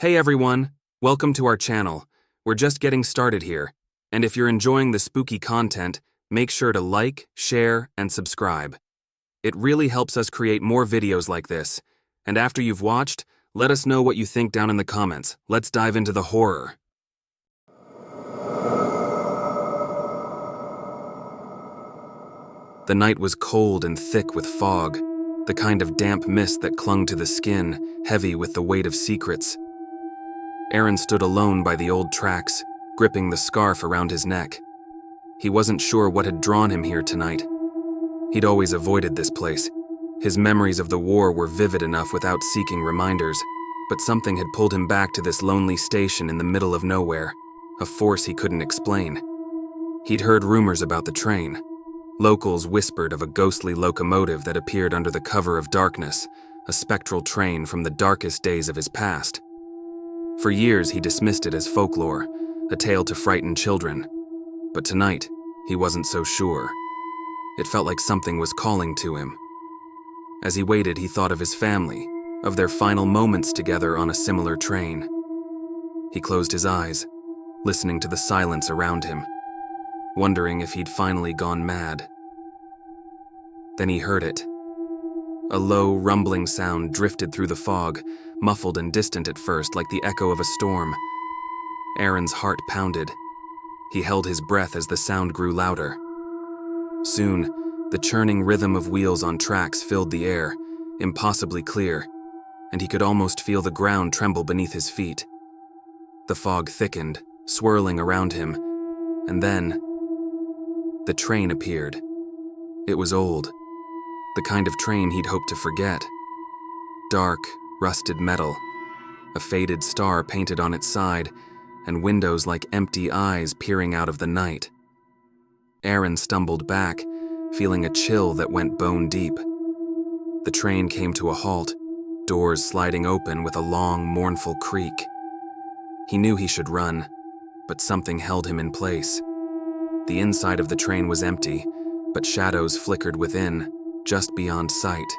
Hey everyone, welcome to our channel. We're just getting started here, and if you're enjoying the spooky content, make sure to like, share, and subscribe. It really helps us create more videos like this, and after you've watched, let us know what you think down in the comments. Let's dive into the horror. The night was cold and thick with fog, the kind of damp mist that clung to the skin, heavy with the weight of secrets. Aaron stood alone by the old tracks, gripping the scarf around his neck. He wasn't sure what had drawn him here tonight. He'd always avoided this place. His memories of the war were vivid enough without seeking reminders, but something had pulled him back to this lonely station in the middle of nowhere, a force he couldn't explain. He'd heard rumors about the train. Locals whispered of a ghostly locomotive that appeared under the cover of darkness, a spectral train from the darkest days of his past. For years, he dismissed it as folklore, a tale to frighten children. But tonight, he wasn't so sure. It felt like something was calling to him. As he waited, he thought of his family, of their final moments together on a similar train. He closed his eyes, listening to the silence around him, wondering if he'd finally gone mad. Then he heard it. A low, rumbling sound drifted through the fog, muffled and distant at first, like the echo of a storm. Aaron's heart pounded. He held his breath as the sound grew louder. Soon, the churning rhythm of wheels on tracks filled the air, impossibly clear, and he could almost feel the ground tremble beneath his feet. The fog thickened, swirling around him, and then the train appeared. It was old, the kind of train he'd hoped to forget. Dark, rusted metal, a faded star painted on its side, and windows like empty eyes peering out of the night. Aaron stumbled back, feeling a chill that went bone deep. The train came to a halt, doors sliding open with a long, mournful creak. He knew he should run, but something held him in place. The inside of the train was empty, but shadows flickered within, just beyond sight.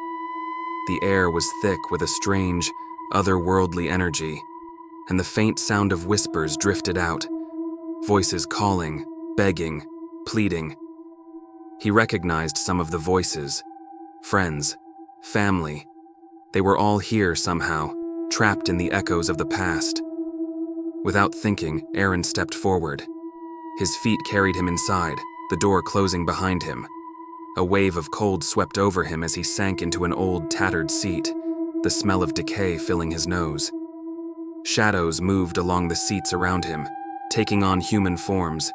The air was thick with a strange, otherworldly energy, and the faint sound of whispers drifted out, voices calling, begging, pleading. He recognized some of the voices. Friends, family. They were all here somehow, trapped in the echoes of the past. Without thinking, Aaron stepped forward. His feet carried him inside, the door closing behind him. A wave of cold swept over him as he sank into an old, tattered seat, the smell of decay filling his nose. Shadows moved along the seats around him, taking on human forms.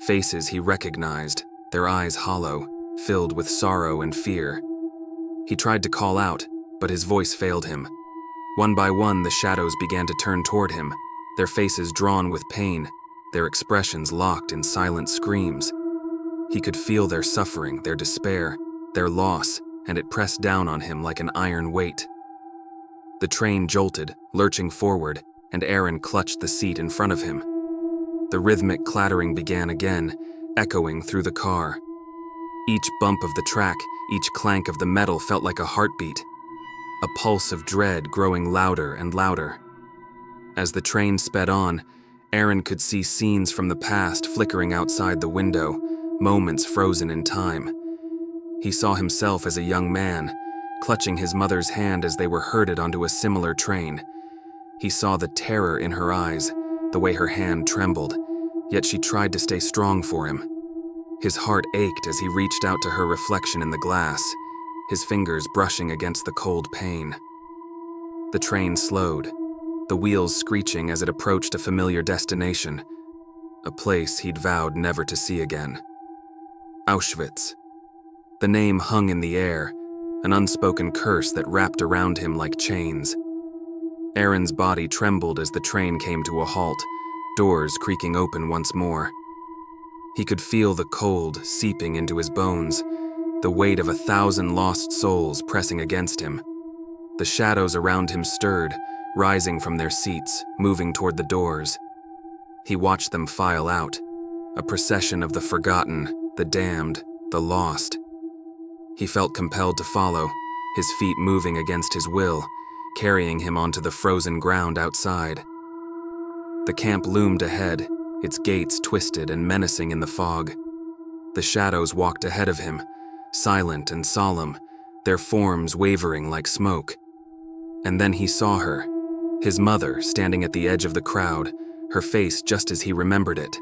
Faces he recognized, their eyes hollow, filled with sorrow and fear. He tried to call out, but his voice failed him. One by one, the shadows began to turn toward him, their faces drawn with pain, their expressions locked in silent screams. He could feel their suffering, their despair, their loss, and it pressed down on him like an iron weight. The train jolted, lurching forward, and Aaron clutched the seat in front of him. The rhythmic clattering began again, echoing through the car. Each bump of the track, each clank of the metal felt like a heartbeat, a pulse of dread growing louder and louder. As the train sped on, Aaron could see scenes from the past flickering outside the window, moments frozen in time. He saw himself as a young man, clutching his mother's hand as they were herded onto a similar train. He saw the terror in her eyes, the way her hand trembled, yet she tried to stay strong for him. His heart ached as he reached out to her reflection in the glass, his fingers brushing against the cold pain. The train slowed, the wheels screeching as it approached a familiar destination, a place he'd vowed never to see again. Auschwitz. The name hung in the air, an unspoken curse that wrapped around him like chains. Aaron's body trembled as the train came to a halt, doors creaking open once more. He could feel the cold seeping into his bones, the weight of 1,000 lost souls pressing against him. The shadows around him stirred, rising from their seats, moving toward the doors. He watched them file out, a procession of the forgotten, the damned, the lost. He felt compelled to follow, his feet moving against his will, carrying him onto the frozen ground outside. The camp loomed ahead, its gates twisted and menacing in the fog. The shadows walked ahead of him, silent and solemn, their forms wavering like smoke. And then he saw her, his mother standing at the edge of the crowd, her face just as he remembered it.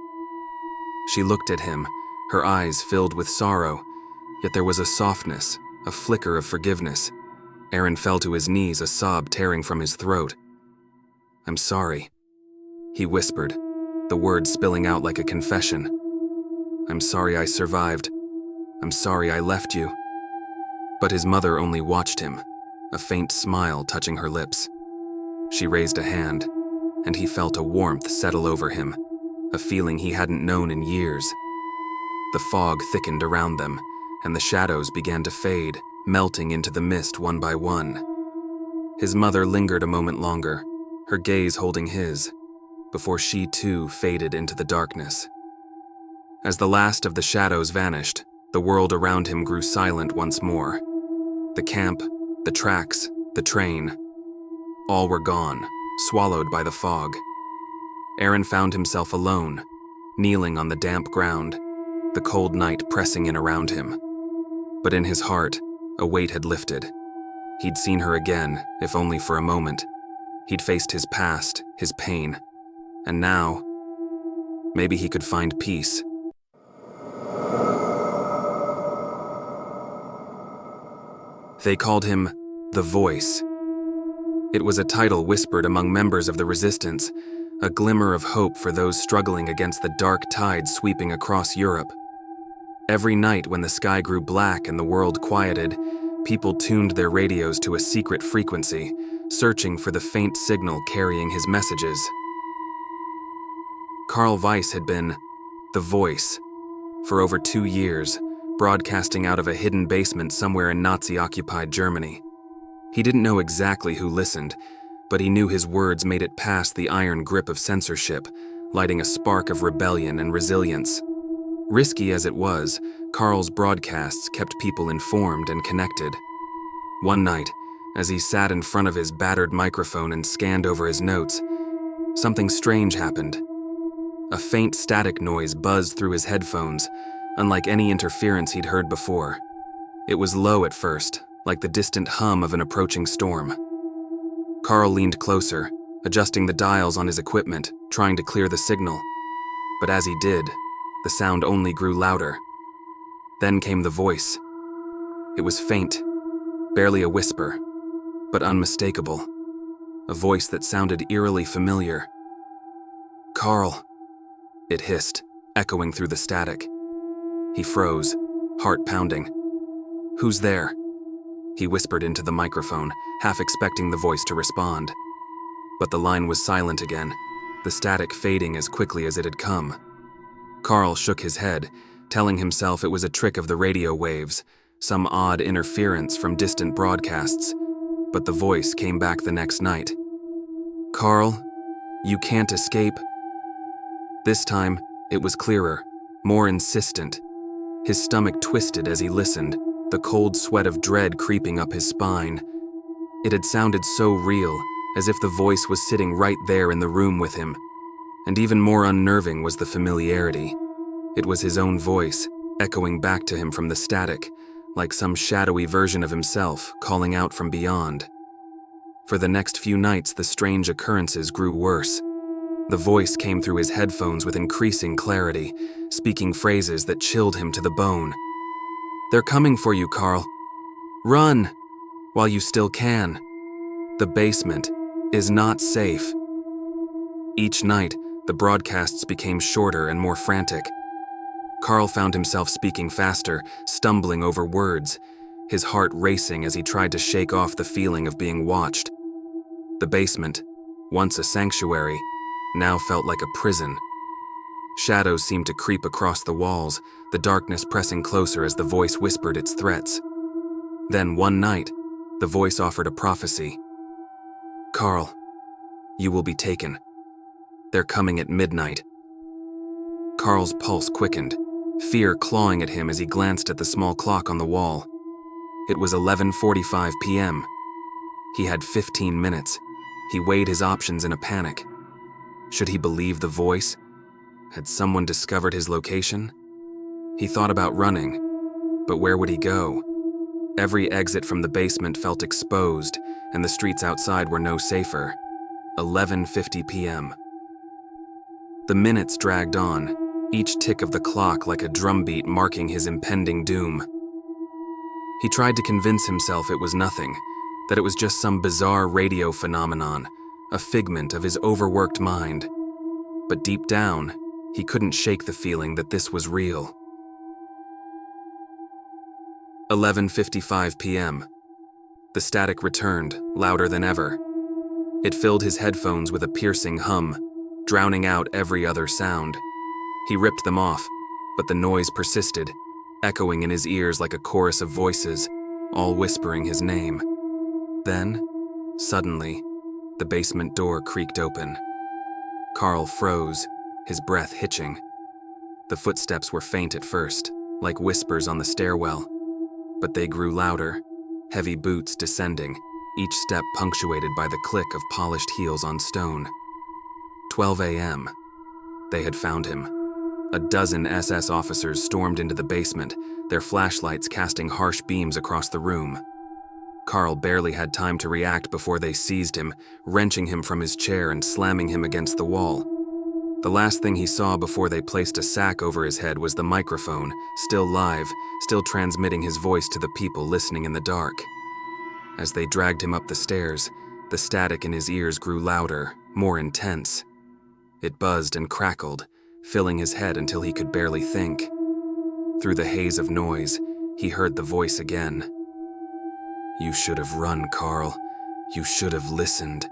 She looked at him, her eyes filled with sorrow, yet there was a softness, a flicker of forgiveness. Aaron fell to his knees, a sob tearing from his throat. "I'm sorry," he whispered, the words spilling out like a confession. "I'm sorry I survived. I'm sorry I left you." But his mother only watched him, a faint smile touching her lips. She raised a hand, and he felt a warmth settle over him, a feeling he hadn't known in years. The fog thickened around them, and the shadows began to fade, melting into the mist one by one. His mother lingered a moment longer, her gaze holding his, before she too faded into the darkness. As the last of the shadows vanished, the world around him grew silent once more. The camp, the tracks, the train, all were gone, swallowed by the fog. Aaron found himself alone, kneeling on the damp ground, the cold night pressing in around him. But in his heart, a weight had lifted. He'd seen her again, if only for a moment. He'd faced his past, his pain. And now, maybe he could find peace. They called him the Voice. It was a title whispered among members of the resistance, a glimmer of hope for those struggling against the dark tide sweeping across Europe. Every night when the sky grew black and the world quieted, people tuned their radios to a secret frequency, searching for the faint signal carrying his messages. Karl Weiss had been the Voice for over 2 years, broadcasting out of a hidden basement somewhere in Nazi-occupied Germany. He didn't know exactly who listened, but he knew his words made it past the iron grip of censorship, lighting a spark of rebellion and resilience. Risky as it was, Karl's broadcasts kept people informed and connected. One night, as he sat in front of his battered microphone and scanned over his notes, something strange happened. A faint static noise buzzed through his headphones, unlike any interference he'd heard before. It was low at first, like the distant hum of an approaching storm. Karl leaned closer, adjusting the dials on his equipment, trying to clear the signal. But as he did, the sound only grew louder. Then came the voice. It was faint, barely a whisper, but unmistakable. A voice that sounded eerily familiar. "Karl," it hissed, echoing through the static. He froze, heart pounding. "Who's there?" He whispered into the microphone, half expecting the voice to respond. But the line was silent again, the static fading as quickly as it had come. Karl shook his head, telling himself it was a trick of the radio waves, some odd interference from distant broadcasts. But the voice came back the next night. "Karl, you can't escape." This time, it was clearer, more insistent. His stomach twisted as he listened, the cold sweat of dread creeping up his spine. It had sounded so real, as if the voice was sitting right there in the room with him. And even more unnerving was the familiarity. It was his own voice, echoing back to him from the static, like some shadowy version of himself calling out from beyond. For the next few nights, the strange occurrences grew worse. The voice came through his headphones with increasing clarity, speaking phrases that chilled him to the bone. "They're coming for you, Karl. Run, while you still can. The basement is not safe." Each night, the broadcasts became shorter and more frantic. Karl found himself speaking faster, stumbling over words, his heart racing as he tried to shake off the feeling of being watched. The basement, once a sanctuary, now felt like a prison. Shadows seemed to creep across the walls, the darkness pressing closer as the voice whispered its threats. Then one night, the voice offered a prophecy. "Karl, you will be taken. They're coming at midnight." Karl's pulse quickened, fear clawing at him as he glanced at the small clock on the wall. It was 11:45 p.m. He had 15 minutes. He weighed his options in a panic. Should he believe the voice? Had someone discovered his location? He thought about running, but where would he go? Every exit from the basement felt exposed, and the streets outside were no safer. 11:50 p.m. The minutes dragged on, each tick of the clock like a drumbeat marking his impending doom. He tried to convince himself it was nothing, that it was just some bizarre radio phenomenon, a figment of his overworked mind. But deep down, he couldn't shake the feeling that this was real. 11:55 p.m. The static returned, louder than ever. It filled his headphones with a piercing hum, drowning out every other sound. He ripped them off, but the noise persisted, echoing in his ears like a chorus of voices, all whispering his name. Then, suddenly, the basement door creaked open. Carl froze, his breath hitching. The footsteps were faint at first, like whispers on the stairwell, but they grew louder, heavy boots descending, each step punctuated by the click of polished heels on stone. 12 a.m. They had found him. A dozen SS officers stormed into the basement, their flashlights casting harsh beams across the room. Carl barely had time to react before they seized him, wrenching him from his chair and slamming him against the wall. The last thing he saw before they placed a sack over his head was the microphone, still live, still transmitting his voice to the people listening in the dark. As they dragged him up the stairs, the static in his ears grew louder, more intense. It buzzed and crackled, filling his head until he could barely think. Through the haze of noise, he heard the voice again. "You should have run, Carl. You should have listened."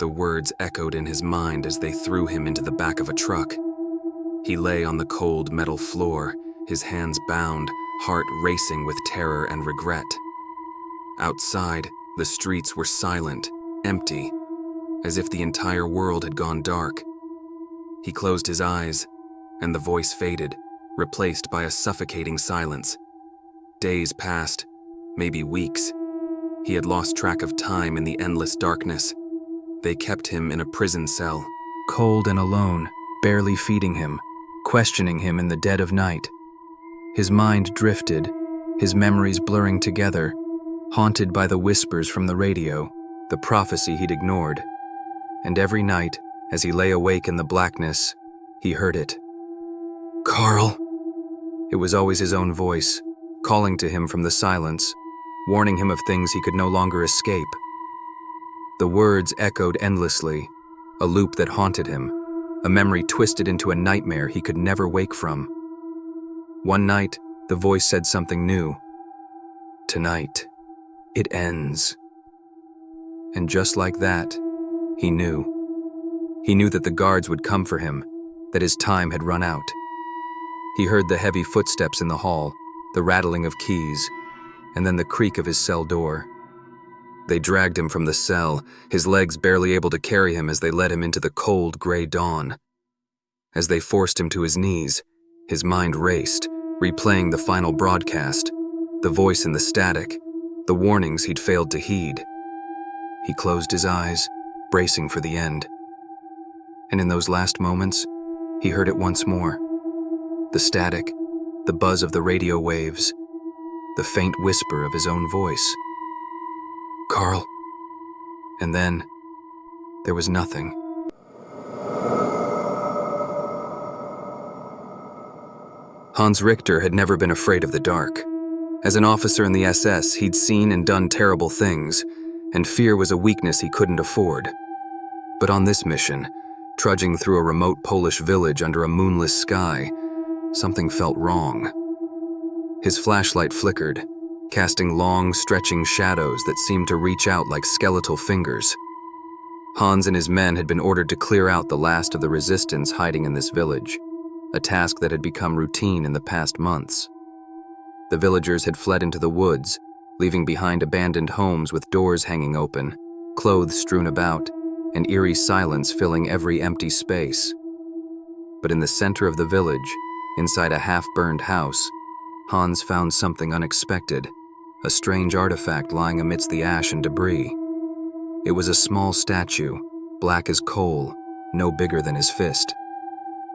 The words echoed in his mind as they threw him into the back of a truck. He lay on the cold metal floor, his hands bound, heart racing with terror and regret. Outside, the streets were silent, empty, as if the entire world had gone dark. He closed his eyes, and the voice faded, replaced by a suffocating silence. Days passed, maybe weeks. He had lost track of time in the endless darkness. They kept him in a prison cell. Cold and alone, barely feeding him, questioning him in the dead of night. His mind drifted, his memories blurring together, haunted by the whispers from the radio, the prophecy he'd ignored. And every night, as he lay awake in the blackness, he heard it. "Carl!" It was always his own voice, calling to him from the silence, warning him of things he could no longer escape. The words echoed endlessly, a loop that haunted him, a memory twisted into a nightmare he could never wake from. One night, the voice said something new. "Tonight, it ends." And just like that, he knew. He knew that the guards would come for him, that his time had run out. He heard the heavy footsteps in the hall, the rattling of keys, and then the creak of his cell door. They dragged him from the cell, his legs barely able to carry him as they led him into the cold, gray dawn. As they forced him to his knees, his mind raced, replaying the final broadcast, the voice in the static, the warnings he'd failed to heed. He closed his eyes, bracing for the end. And in those last moments, he heard it once more. The static, the buzz of the radio waves, the faint whisper of his own voice. "Carl." And then, there was nothing. Hans Richter had never been afraid of the dark. As an officer in the SS, he'd seen and done terrible things, and fear was a weakness he couldn't afford. But on this mission, trudging through a remote Polish village under a moonless sky, something felt wrong. His flashlight flickered, casting long, stretching shadows that seemed to reach out like skeletal fingers. Hans and his men had been ordered to clear out the last of the resistance hiding in this village, a task that had become routine in the past months. The villagers had fled into the woods, leaving behind abandoned homes with doors hanging open, clothes strewn about, and eerie silence filling every empty space. But in the center of the village, inside a half-burned house, Hans found something unexpected, a strange artifact lying amidst the ash and debris. It was a small statue, black as coal, no bigger than his fist.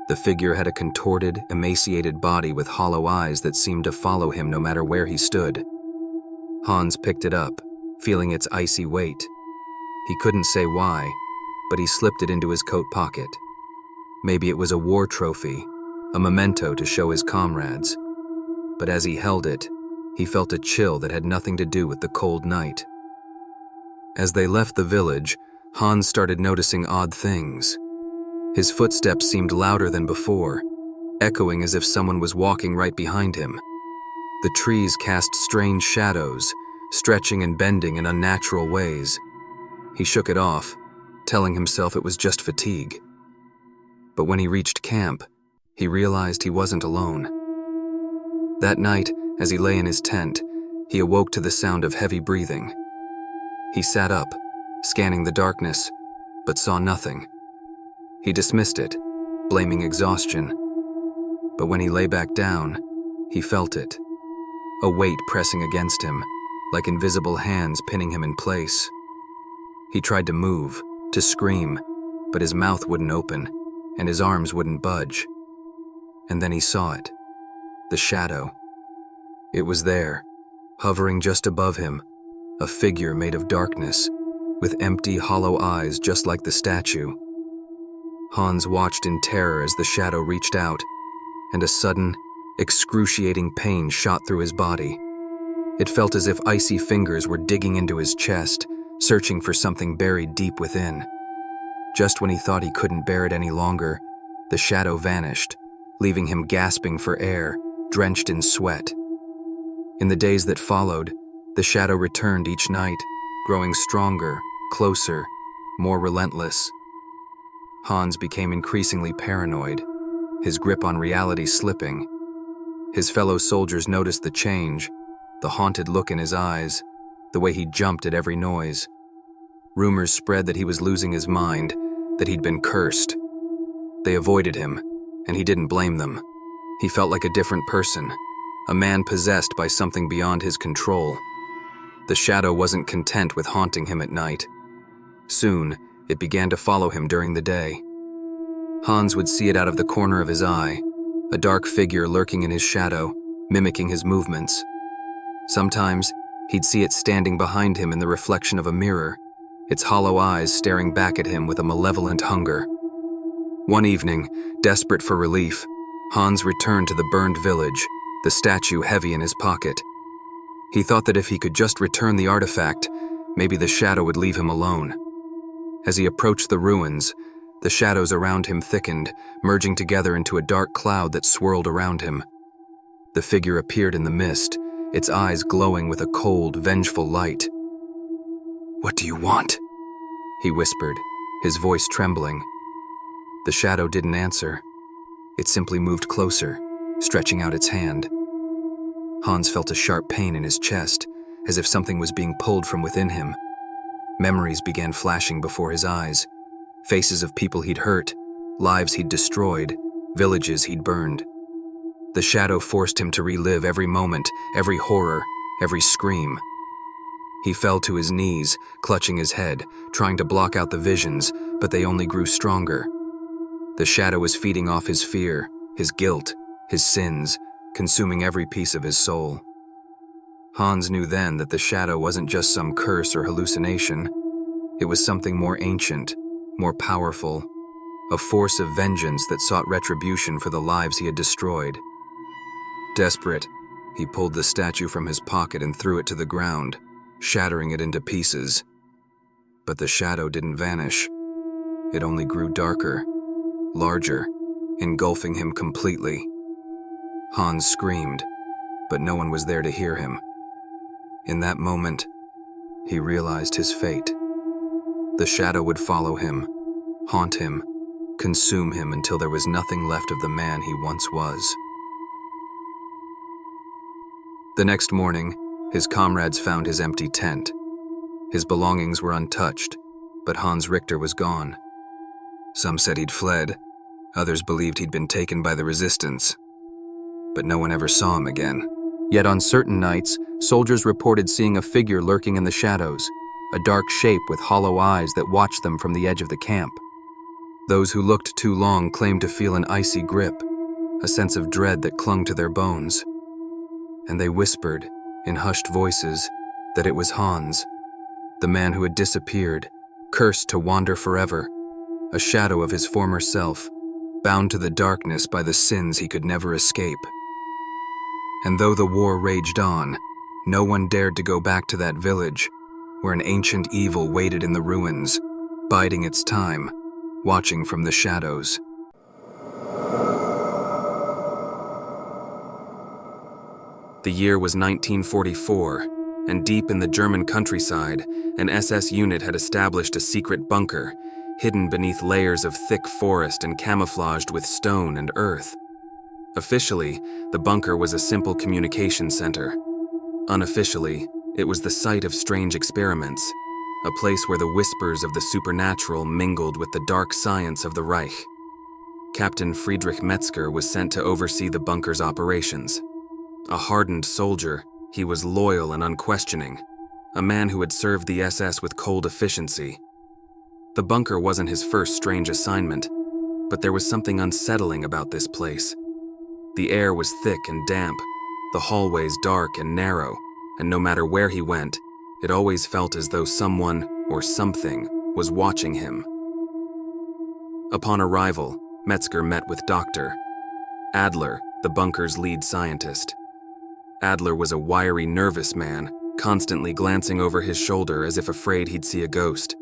The figure had a contorted, emaciated body with hollow eyes that seemed to follow him no matter where he stood. Hans picked it up, feeling its icy weight. He couldn't say why, but he slipped it into his coat pocket. Maybe it was a war trophy, a memento to show his comrades. But as he held it, he felt a chill that had nothing to do with the cold night. As they left the village, Hans started noticing odd things. His footsteps seemed louder than before, echoing as if someone was walking right behind him. The trees cast strange shadows, stretching and bending in unnatural ways. He shook it off, telling himself it was just fatigue. But when he reached camp, he realized he wasn't alone. That night, as he lay in his tent, he awoke to the sound of heavy breathing. He sat up, scanning the darkness, but saw nothing. He dismissed it, blaming exhaustion. But when he lay back down, he felt it. A weight pressing against him, like invisible hands pinning him in place. He tried to move, to scream, but his mouth wouldn't open, and his arms wouldn't budge. And then he saw it. The shadow. It was there, hovering just above him, a figure made of darkness, with empty, hollow eyes just like the statue. Hans watched in terror as the shadow reached out, and a sudden, excruciating pain shot through his body. It felt as if icy fingers were digging into his chest, searching for something buried deep within. Just when he thought he couldn't bear it any longer, the shadow vanished, leaving him gasping for air, drenched in sweat. In the days that followed, the shadow returned each night, growing stronger, closer, more relentless. Hans became increasingly paranoid, his grip on reality slipping. His fellow soldiers noticed the change, the haunted look in his eyes, the way he jumped at every noise. Rumors spread that he was losing his mind, that he'd been cursed. They avoided him, and he didn't blame them. He felt like a different person, a man possessed by something beyond his control. The shadow wasn't content with haunting him at night. Soon, it began to follow him during the day. Hans would see it out of the corner of his eye, a dark figure lurking in his shadow, mimicking his movements. Sometimes, he'd see it standing behind him in the reflection of a mirror, its hollow eyes staring back at him with a malevolent hunger. One evening, desperate for relief, Hans returned to the burned village, the statue heavy in his pocket. He thought that if he could just return the artifact, maybe the shadow would leave him alone. As he approached the ruins, the shadows around him thickened, merging together into a dark cloud that swirled around him. The figure appeared in the mist, its eyes glowing with a cold, vengeful light. "What do you want?" he whispered, his voice trembling. The shadow didn't answer. It simply moved closer, stretching out its hand. Hans felt a sharp pain in his chest, as if something was being pulled from within him. Memories began flashing before his eyes, faces of people he'd hurt, lives he'd destroyed, villages he'd burned. The shadow forced him to relive every moment, every horror, every scream. He fell to his knees, clutching his head, trying to block out the visions, but they only grew stronger. The shadow was feeding off his fear, his guilt, his sins, consuming every piece of his soul. Hans knew then that the shadow wasn't just some curse or hallucination. It was something more ancient, more powerful, a force of vengeance that sought retribution for the lives he had destroyed. Desperate, he pulled the statue from his pocket and threw it to the ground, shattering it into pieces. But the shadow didn't vanish. It only grew darker, larger, engulfing him completely. Hans screamed, but no one was there to hear him. In that moment, he realized his fate. The shadow would follow him, haunt him, consume him until there was nothing left of the man he once was. The next morning, his comrades found his empty tent. His belongings were untouched, but Hans Richter was gone. Some said he'd fled, others believed he'd been taken by the resistance. But no one ever saw him again. Yet on certain nights, soldiers reported seeing a figure lurking in the shadows, a dark shape with hollow eyes that watched them from the edge of the camp. Those who looked too long claimed to feel an icy grip, a sense of dread that clung to their bones. And they whispered, in hushed voices, that it was Hans, the man who had disappeared, cursed to wander forever, a shadow of his former self, bound to the darkness by the sins he could never escape. And though the war raged on, no one dared to go back to that village, where an ancient evil waited in the ruins, biding its time, watching from the shadows. The year was 1944, and deep in the German countryside, an SS unit had established a secret bunker, hidden beneath layers of thick forest and camouflaged with stone and earth. Officially, the bunker was a simple communication center. Unofficially, it was the site of strange experiments, a place where the whispers of the supernatural mingled with the dark science of the Reich. Captain Friedrich Metzger was sent to oversee the bunker's operations. A hardened soldier, he was loyal and unquestioning, a man who had served the SS with cold efficiency. The bunker wasn't his first strange assignment, but there was something unsettling about this place. The air was thick and damp, the hallways dark and narrow, and no matter where he went, it always felt as though someone or something was watching him. Upon arrival, Metzger met with Dr. Adler, the bunker's lead scientist. Adler was a wiry, nervous man, constantly glancing over his shoulder as if afraid he'd see a ghost.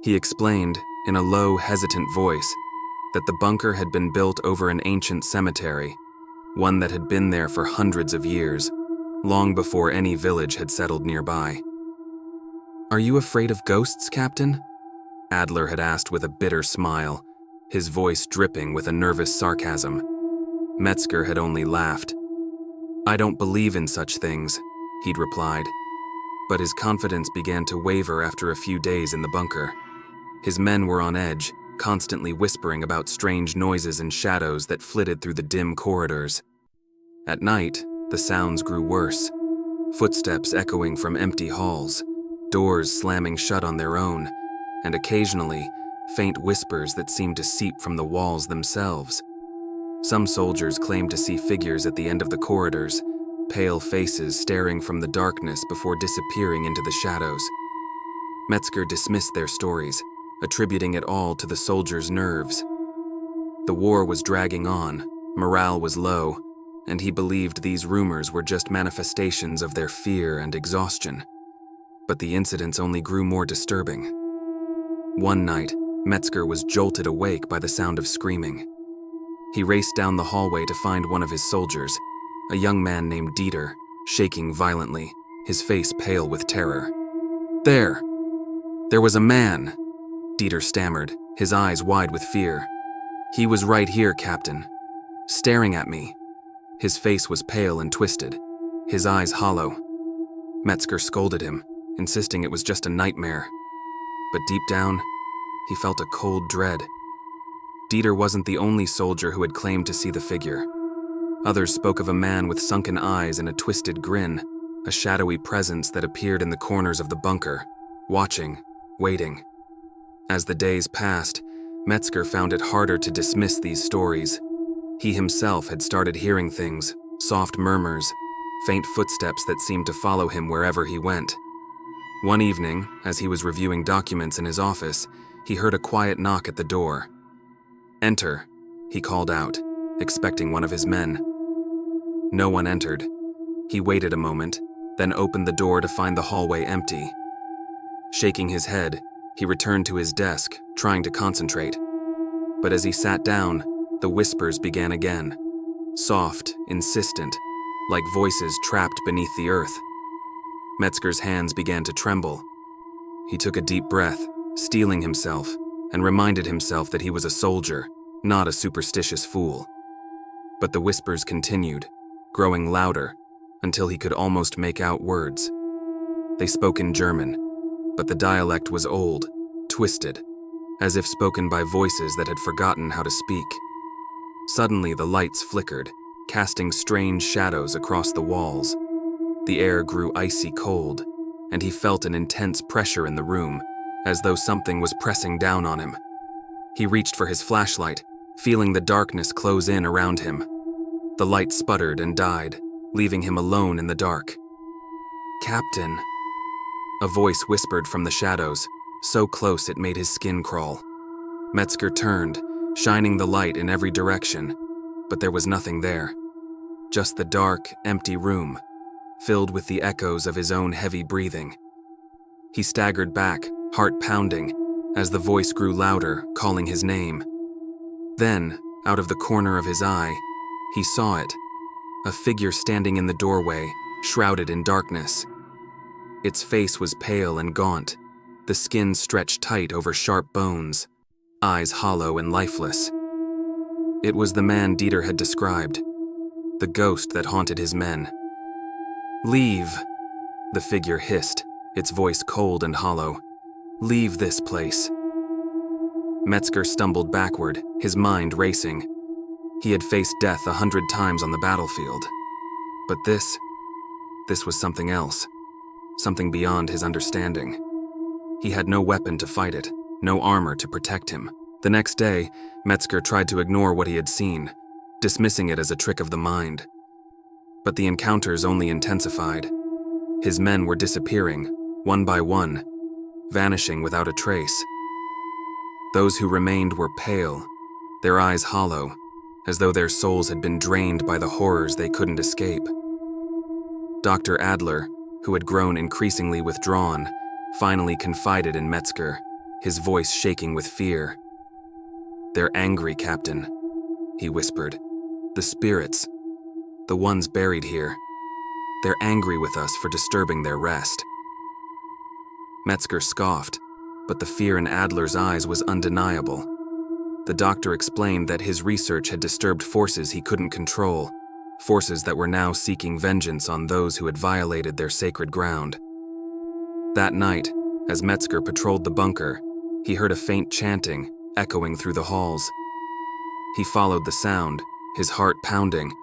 He explained, in a low, hesitant voice, that the bunker had been built over an ancient cemetery, one that had been there for hundreds of years, long before any village had settled nearby. "Are you afraid of ghosts, Captain?" Adler had asked with a bitter smile, his voice dripping with a nervous sarcasm. Metzger had only laughed. "I don't believe in such things," he'd replied. But his confidence began to waver after a few days in the bunker. His men were on edge, constantly whispering about strange noises and shadows that flitted through the dim corridors. At night, the sounds grew worse, footsteps echoing from empty halls, doors slamming shut on their own, and occasionally, faint whispers that seemed to seep from the walls themselves. Some soldiers claimed to see figures at the end of the corridors, pale faces staring from the darkness before disappearing into the shadows. Metzger dismissed their stories, attributing it all to the soldiers' nerves. The war was dragging on, morale was low, and he believed these rumors were just manifestations of their fear and exhaustion. But the incidents only grew more disturbing. One night, Metzger was jolted awake by the sound of screaming. He raced down the hallway to find one of his soldiers, a young man named Dieter, shaking violently, his face pale with terror. There was a man," Dieter stammered, his eyes wide with fear. "He was right here, Captain, staring at me." His face was pale and twisted, his eyes hollow. Metzger scolded him, insisting it was just a nightmare. But deep down, he felt a cold dread. Dieter wasn't the only soldier who had claimed to see the figure. Others spoke of a man with sunken eyes and a twisted grin, a shadowy presence that appeared in the corners of the bunker, watching, waiting. As the days passed, Metzger found it harder to dismiss these stories. He himself had started hearing things, soft murmurs, faint footsteps that seemed to follow him wherever he went. One evening, as he was reviewing documents in his office, he heard a quiet knock at the door. "Enter," he called out, expecting one of his men. No one entered. He waited a moment, then opened the door to find the hallway empty. Shaking his head, he returned to his desk, trying to concentrate. But as he sat down, the whispers began again, soft, insistent, like voices trapped beneath the earth. Metzger's hands began to tremble. He took a deep breath, steeling himself, and reminded himself that he was a soldier, not a superstitious fool. But the whispers continued, growing louder, until he could almost make out words. They spoke in German, but the dialect was old, twisted, as if spoken by voices that had forgotten how to speak. Suddenly the lights flickered, casting strange shadows across the walls. The air grew icy cold, and he felt an intense pressure in the room, as though something was pressing down on him. He reached for his flashlight, feeling the darkness close in around him. The light sputtered and died, leaving him alone in the dark. "Captain," a voice whispered from the shadows, so close it made his skin crawl. Metzger turned, shining the light in every direction, but there was nothing there. Just the dark, empty room, filled with the echoes of his own heavy breathing. He staggered back, heart pounding, as the voice grew louder, calling his name. Then, out of the corner of his eye, he saw it, a figure standing in the doorway, shrouded in darkness. Its face was pale and gaunt, the skin stretched tight over sharp bones, eyes hollow and lifeless. It was the man Dieter had described, the ghost that haunted his men. "Leave," the figure hissed, its voice cold and hollow. "Leave this place." Metzger stumbled backward, his mind racing. He had faced death 100 times on the battlefield. But this was something else, something beyond his understanding. He had no weapon to fight it, no armor to protect him. The next day, Metzger tried to ignore what he had seen, dismissing it as a trick of the mind. But the encounters only intensified. His men were disappearing, one by one, vanishing without a trace. Those who remained were pale, their eyes hollow, as though their souls had been drained by the horrors they couldn't escape. Dr. Adler, who had grown increasingly withdrawn, finally confided in Metzger, his voice shaking with fear. "They're angry, Captain," he whispered. "The spirits, the ones buried here, they're angry with us for disturbing their rest." Metzger scoffed, but the fear in Adler's eyes was undeniable. The doctor explained that his research had disturbed forces he couldn't control, forces that were now seeking vengeance on those who had violated their sacred ground. That night, as Metzger patrolled the bunker, he heard a faint chanting echoing through the halls. He followed the sound, his heart pounding,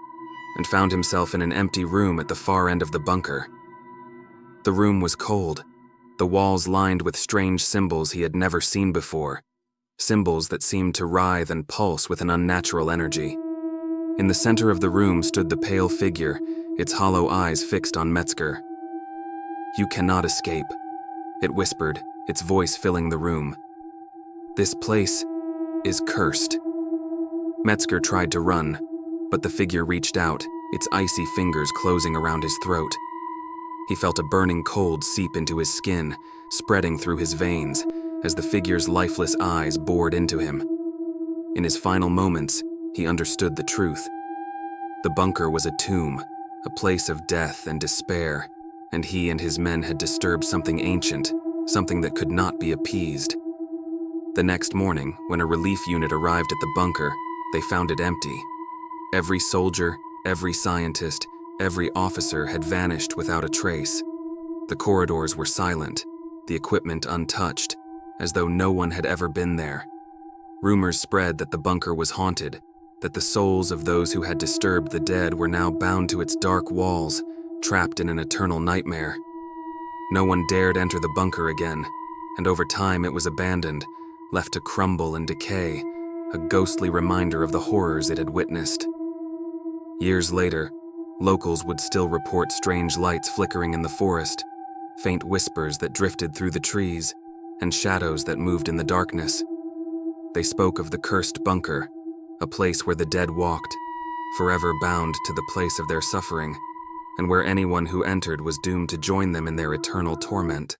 and found himself in an empty room at the far end of the bunker. The room was cold, the walls lined with strange symbols he had never seen before, symbols that seemed to writhe and pulse with an unnatural energy. In the center of the room stood the pale figure, its hollow eyes fixed on Metzger. "You cannot escape," it whispered, its voice filling the room. "This place is cursed." Metzger tried to run, but the figure reached out, its icy fingers closing around his throat. He felt a burning cold seep into his skin, spreading through his veins, as the figure's lifeless eyes bored into him. In his final moments, he understood the truth. The bunker was a tomb, a place of death and despair, and he and his men had disturbed something ancient, something that could not be appeased. The next morning, when a relief unit arrived at the bunker, they found it empty. Every soldier, every scientist, every officer had vanished without a trace. The corridors were silent, the equipment untouched, as though no one had ever been there. Rumors spread that the bunker was haunted, that the souls of those who had disturbed the dead were now bound to its dark walls, trapped in an eternal nightmare. No one dared enter the bunker again, and over time it was abandoned, left to crumble and decay, a ghostly reminder of the horrors it had witnessed. Years later, locals would still report strange lights flickering in the forest, faint whispers that drifted through the trees, and shadows that moved in the darkness. They spoke of the cursed bunker, a place where the dead walked, forever bound to the place of their suffering, and where anyone who entered was doomed to join them in their eternal torment.